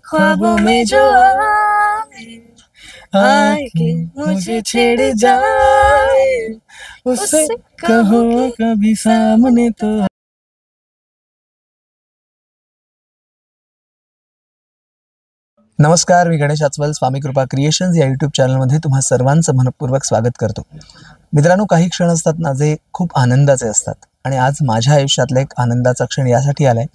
ख्वाबों में जो आए के मुझे छेड़ जाए, उससे कहो कभी सामने तो. नमस्कार, मी गणेश आचवल. स्वामी कृपा क्रिएशन्स या यूट्यूब चॅनलमध्ये तुम्हा सर्वांचं मनपूर्वक स्वागत करतो. मित्रांनो, काही क्षण असतात ना जे खूप आनंदाचे असतात आणि आज माझ्या आयुष्यातला एक आनंदाचा क्षण यासाठी आलाय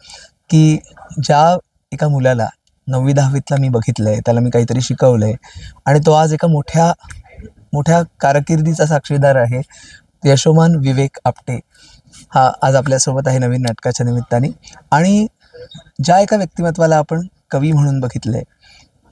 की ज्या एका मुलाला 9वी-10वीतला मी बघितलंय, त्याला मी काहीतरी शिकवलंय आणि तो आज एका मोठ्या मोठ्या कारकिर्दीचा साक्षीदार आहे. यशोमान विवेक आपटे हा आज आपल्यासोबत आहे नवीन नाटकाच्या निमित्ताने. आणि ज्या एका व्यक्तिमत्वाला आपण कवी म्हणून बघितलंय,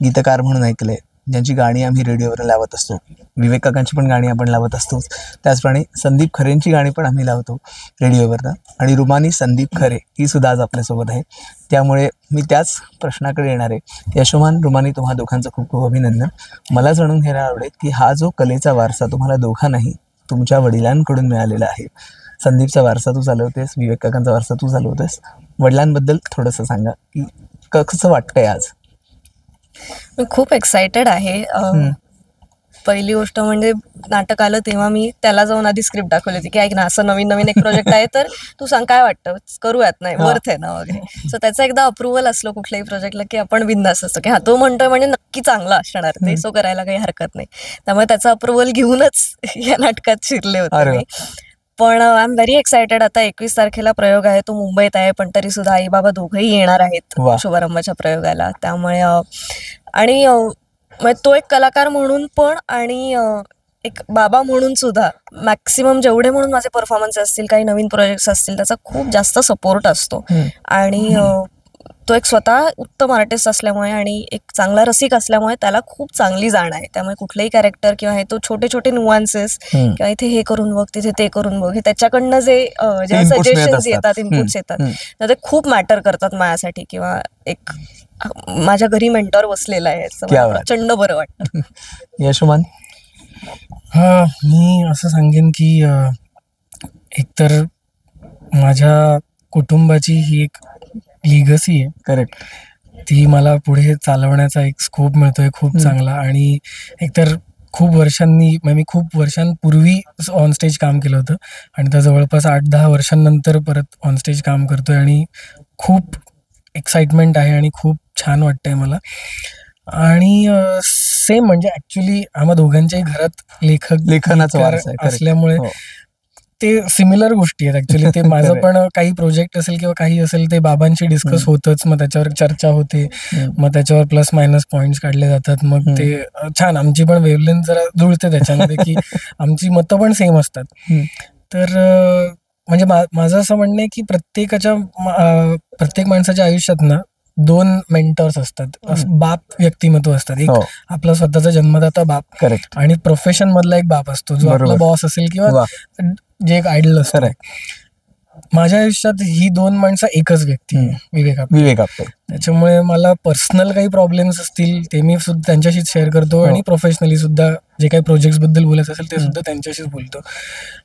गीतकार म्हणून ऐकलंय, ज्यांची गाणी आम्ही रेडिओवर लावत असतो, विवेक काकांची पण गाणी आपण लावत असतोच, त्याचप्रमाणे संदीप खरेंची गाणी पण आम्ही लावतो रेडिओवरनं. आणि रुमानी संदीप खरे ही सुद्धा आज आपल्यासोबत आहे. त्यामुळे मी त्याच प्रश्नाकडे येणार आहे. यशोमान, रुमानी, तुम्हा दोघांचं खूप खूप अभिनंदन. मला जाणून घ्यायला आवडेल की हा जो कलेचा वारसा तुम्हाला दोघांनाही तुमच्या वडिलांकडून मिळालेला आहे. संदीपचा वारसा तू चालवतेस, विवेक काकांचा वारसा तू चालवतेस. वडिलांबद्दल थोडंसं सांगा की कसं वाटतंय आज? मी खूप एक्सायटेड आहे. पहिली गोष्ट म्हणजे नाटक आलं तेव्हा मी त्याला जाऊन आधी स्क्रिप्ट दाखवली होती की ऐक ना, असं नवीन नवीन एक प्रोजेक्ट आहे, तर तू सांग काय वाटतं, करूयात, नाही वर्थ आहे ना वगैरे. सो त्याचं एकदा अप्रुव्हल असलं कुठल्याही प्रोजेक्टला की आपण बिंदास असतो की हा तो म्हणतोय म्हणजे नक्की चांगला असणार ते, सो करायला काही हरकत नाही. त्यामुळे त्याचं अप्रुव्हल घेऊनच या नाटकात शिरले होते मी. पण आय एम व्हेरी एक्सायटेड. आता 21 तारखेला प्रयोग आहे, तो मुंबईत आहे, पण तरी सुद्धा आई बाबा दोघंही येणार आहेत शुभारंभाच्या प्रयोगाला. त्यामुळे आणि तो एक कलाकार म्हणून पण आणि एक बाबा म्हणून सुद्धा मॅक्सिमम जेवढे म्हणून माझे परफॉर्मन्स असतील, काही नवीन प्रोजेक्ट्स असतील, त्याचा खूप जास्त सपोर्ट असतो. आणि तो एक स्वतः उत्तम आर्टिस्ट असल्यामुळे आणि एक चांगला रसिक असल्यामुळे त्याला खूप चांगली जाण आहे. त्यामुळे कुठलेही कॅरेक्टर किंवा हे तो छोटे छोटे नुआन्सेस किंवा इथे हे करून बघ, तिथे ते करून बघ, हे त्याच्याकडनं जे सजेशन्स येतात, इनपुट्स येतात, तर ते खूप मॅटर करतात माझ्यासाठी. किंवा एक माझ्या घरी मेंटॉर बसलेला आहे, प्रचंड बरं वाटतं. यशोमान? मी असं सांगेन की एकतर माझ्या कुटुंबाची ही एक लिगसी आहे. करेक्ट. ती मला पुढे चालवण्याचा एक स्कोप मिळतोय खूप चांगला. आणि एकतर खूप वर्षांपूर्वी ऑन स्टेज काम केलं होतं आणि त्या जवळपास 8-10 वर्षांनंतर परत ऑन स्टेज काम करतोय आणि खूप एक्साइटमेंट आहे आणि खूप छान वाटतंय मला. आणि सेम म्हणजे ऍक्च्युली आम्हा दोघांच्याही घरात लेखनाचा वारसा असल्यामुळे ते सिमिलर गोष्टी आहेत ऍक्च्युली. ते माझं पण काही प्रोजेक्ट असेल किंवा काही असेल ते बाबांशी डिस्कस होतच, मग त्याच्यावर चर्चा होते, मग त्याच्यावर प्लस मायनस पॉइंट्स काढले जातात, मग ते छान आमची पण वेवलेंथ जरा जुळते त्याच्यामध्ये की आमची मतं पण सेम असतात. तर म्हणजे माझं असं म्हणणं आहे की प्रत्येक माणसाच्या आयुष्यात ना 2 मेंटर्स असतात, बाप व्यक्तिमत्व असतात. एक आपला स्वतःचा जन्मदाता बाप, करेक्ट, आणि प्रोफेशन मधला एक बाप असतो जो आपला बॉस असेल किंवा जे एक आयडल असतं. माझ्या आयुष्यात ही 2 माणसं एकच व्यक्ती, विवेक आपटे. त्याच्यामुळे मला पर्सनल काही प्रॉब्लेम्स असतील ते मी सुद्धा त्यांच्याशीच शेअर करतो आणि प्रोफेशनली सुद्धा जे काही प्रोजेक्ट्स बद्दल बोलायचं असेल ते सुद्धा त्यांच्याशीच बोलतो.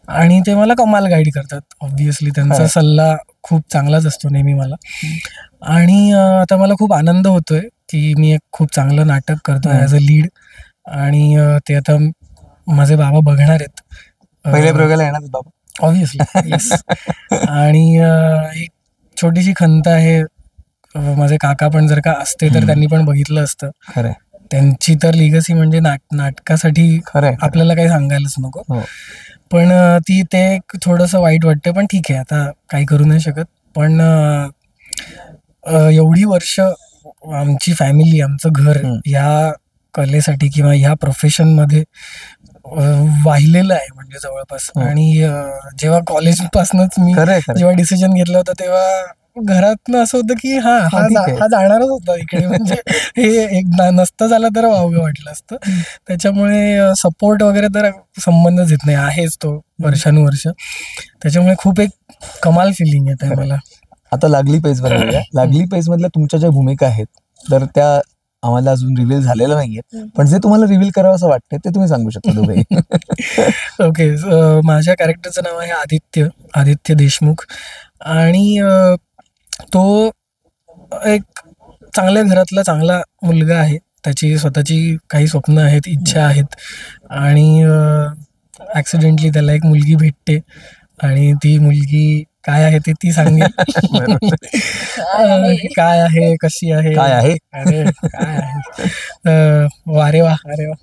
आणि ते मला कमाल गाईड करतात. ऑब्व्हियसली त्यांचा सल्ला खूप चांगलाच असतो नेहमी मला. आणि आता मला खूप आनंद होतोय की मी एक खूप चांगलं नाटक करतोय ॲज अ लीड. आणि ते आता माझे बाबा बघणार आहेत. पहिल्या प्रयोगाला येणार बाबा ऑब्व्हियसली. येस. आणि एक छोटीशी खंत आहे, माझे काका पण जर का असते तर त्यांनी पण बघितलं असतं. खरं, त्यांची तर लिगसी म्हणजे नाटकासाठी आपल्याला काही सांगायलाच नको. पण ते थोडंसं वाईट वाटतं, पण ठीक आहे, आता काही करू नाही शकत. पण एवढी वर्ष आमची फॅमिली, आमचं घर ह्या कलेसाठी किंवा ह्या प्रोफेशनमध्ये वाहिलेलं आहे म्हणजे जवळपास. आणि जेव्हा कॉलेजपासूनच मी जेव्हा डिसिजन घेतलं होतं तेव्हा घरातनं असं होतं की हा जाणारच होता इकडे, म्हणजे हे एक नसतं झालं तर वावगं वाटलं असतं. त्याच्यामुळे सपोर्ट वगैरे तर संबंधच येत नाही, आहेच तो वर्षानुवर्ष. त्याच्यामुळे खूप एक कमाल फिलिंग येत आहे मला. आता लागली पेज बरोबर, लागली पेज मधल्या तुमच्या ज्या भूमिका आहेत तर त्या आम्हाला अजून रिव्हील झालेलं नाहीये, पण जे तुम्हाला रिव्हील करावं असं वाटतं ते तुम्ही सांगू शकता दोघेही. ओके. माझ्या कॅरेक्टरचं नाव आहे आदित्य देशमुख. आणि तो एक चांगल्या घरातला चांगला मुलगा आहे, त्याची स्वतःची काही स्वप्न आहेत, इच्छा आहेत आणि ऍक्सिडेंटली त्याला एक मुलगी भेटते आणि ती मुलगी काय आहे ते ती सांगेल. काय आहे, कशी आहे, काय आहे, अरे काय आहे, वारे वा अरे वा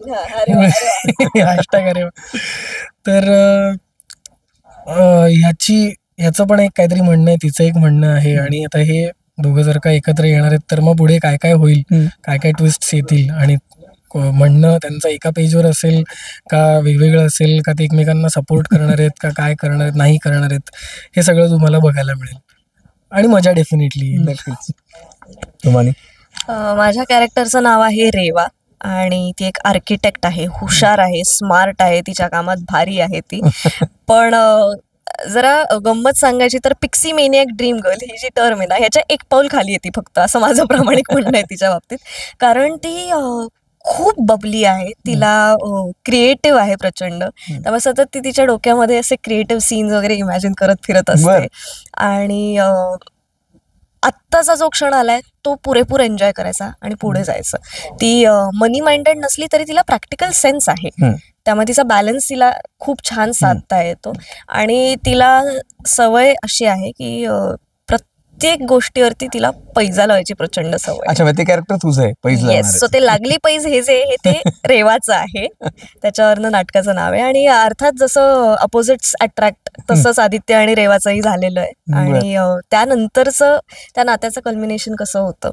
हॅशटॅग अरे वा. तर ह्याचं पण एक काहीतरी म्हणणं आहे, तिचं एक म्हणणं आहे आणि आता हे दोघं जर का एकत्र येणार आहेत तर मग पुढे काय काय होईल, काय काय ट्विस्ट येतील आणि म्हणणं त्यांचं एका पेजवर असेल का वेगवेगळं असेल का ते एकमेकांना सपोर्ट करणार आहेत का काय करणार आहेत, नाही करणार आहेत, हे सगळं तुम्हाला बघायला मिळेल आणि मजा डेफिनेटली. नक्कीच. तुम्हाला माझ्या कॅरेक्टरचं नाव आहे रेवा आणि ती एक आर्किटेक्ट आहे, हुशार आहे, स्मार्ट आहे, तिच्या कामात भारी आहे ती. पण जरा गंमत सांगायची तर पिक्सी मेनियक ड्रीम गर्ल ही जी टर्म आहे ना, ह्याच्या एक पाऊल खाली येते फक्त, असं माझं प्रामाणिक म्हणणं आहे तिच्या बाबतीत. कारण ती खूप बबली आहे, तिला क्रिएटिव्ह आहे प्रचंड, त्यामुळे सतत ती तिच्या डोक्यामध्ये असे क्रिएटिव्ह सीन्स वगैरे इमॅजिन करत फिरत असते आणि आत्ताचा जो क्षण आलाय तो पुरेपूर एन्जॉय करायचा आणि पुढे जायचं. ती मनी माइंडेड नसली तरी तिला प्रॅक्टिकल सेन्स आहे, त्यामुळे तिचा बॅलन्स तिला खूप छान साधता येतो आणि तिला सवय अशी आहे की प्रत्येक गोष्टीवरती तिला पैजा लावायची प्रचंड सवय. अच्छा, ते कॅरेक्टर तुझं आहे पैज. येस, सो ते लागली पैज हे जे हे ते रेवाचं आहे, त्याच्यावरनं नाटकाचं नाव आहे. आणि अर्थात जसं अपोजिट्स अट्रॅक्ट तसंच आदित्य आणि रेवाचंही झालेलं आहे आणि त्यानंतरचं त्या नात्याचं कल्मिनेशन कसं होतं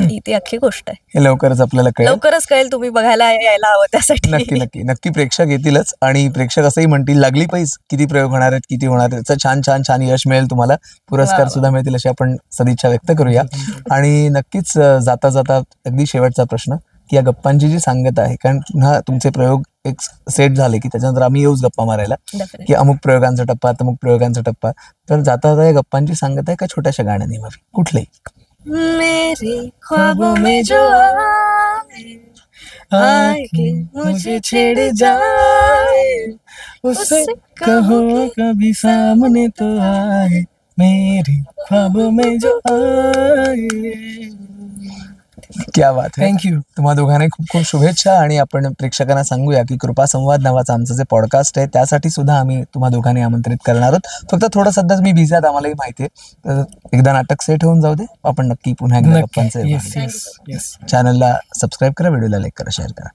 ही ती अख्खी गोष्ट आहे. हे लवकरच आपल्याला कळेल, लवकरच कळेल, तुम्ही बघायला यायला हवं त्यासाठी. नक्की नक्की नक्की प्रेक्षक येतीलच आणि प्रेक्षक असंही म्हणतील लागली पैज किती प्रयोग होणार आहेत, किती होणार आहेत, छान छान छान यश मिळेल तुम्हाला, पुरस्कार सुद्धा मिळतील अशी आपण सदिच्छा व्यक्त करूया. आणि नक्कीच जाता जाता अगदी शेवटचा प्रश्न की या गप्पांची जी सांगता आहे, कारण पुन्हा तुमचे प्रयोग एक सेट झाले की त्याच्यानंतर आम्ही येऊच गप्पा मारायला की अमुक प्रयोगांचा टप्पा अमुक प्रयोगांचा टप्पा, तर जाता जाता या गप्पांची सांगता आहे का छोट्याशा गाण्याने हवी कुठलेही? मेरे ख्वाबों में जो आए के मुझे छेड़ जाए, उससे कहो कभी सामने तो आए, मेरे ख्वाबों में जो आए. क्या बात आहे. थँक्यू. तुम्हा दोघांना खूप खूप शुभेच्छा. आणि आपण प्रेक्षकांना सांगूया की कृपा संवाद नावाचं आमचं जे पॉडकास्ट आहे त्यासाठी सुद्धा आम्ही तुम्हा दोघांनी आमंत्रित करणार आहोत. फक्त थोडं सध्या मी बिझी आहे, आम्हालाही माहिती आहे, तर एकदा नाटक सेट होऊन जाऊ दे, आपण नक्की पुन्हा एकदा गप्पांचं. चॅनलला सबस्क्राईब करा, व्हिडिओला लाईक करा, शेअर करा.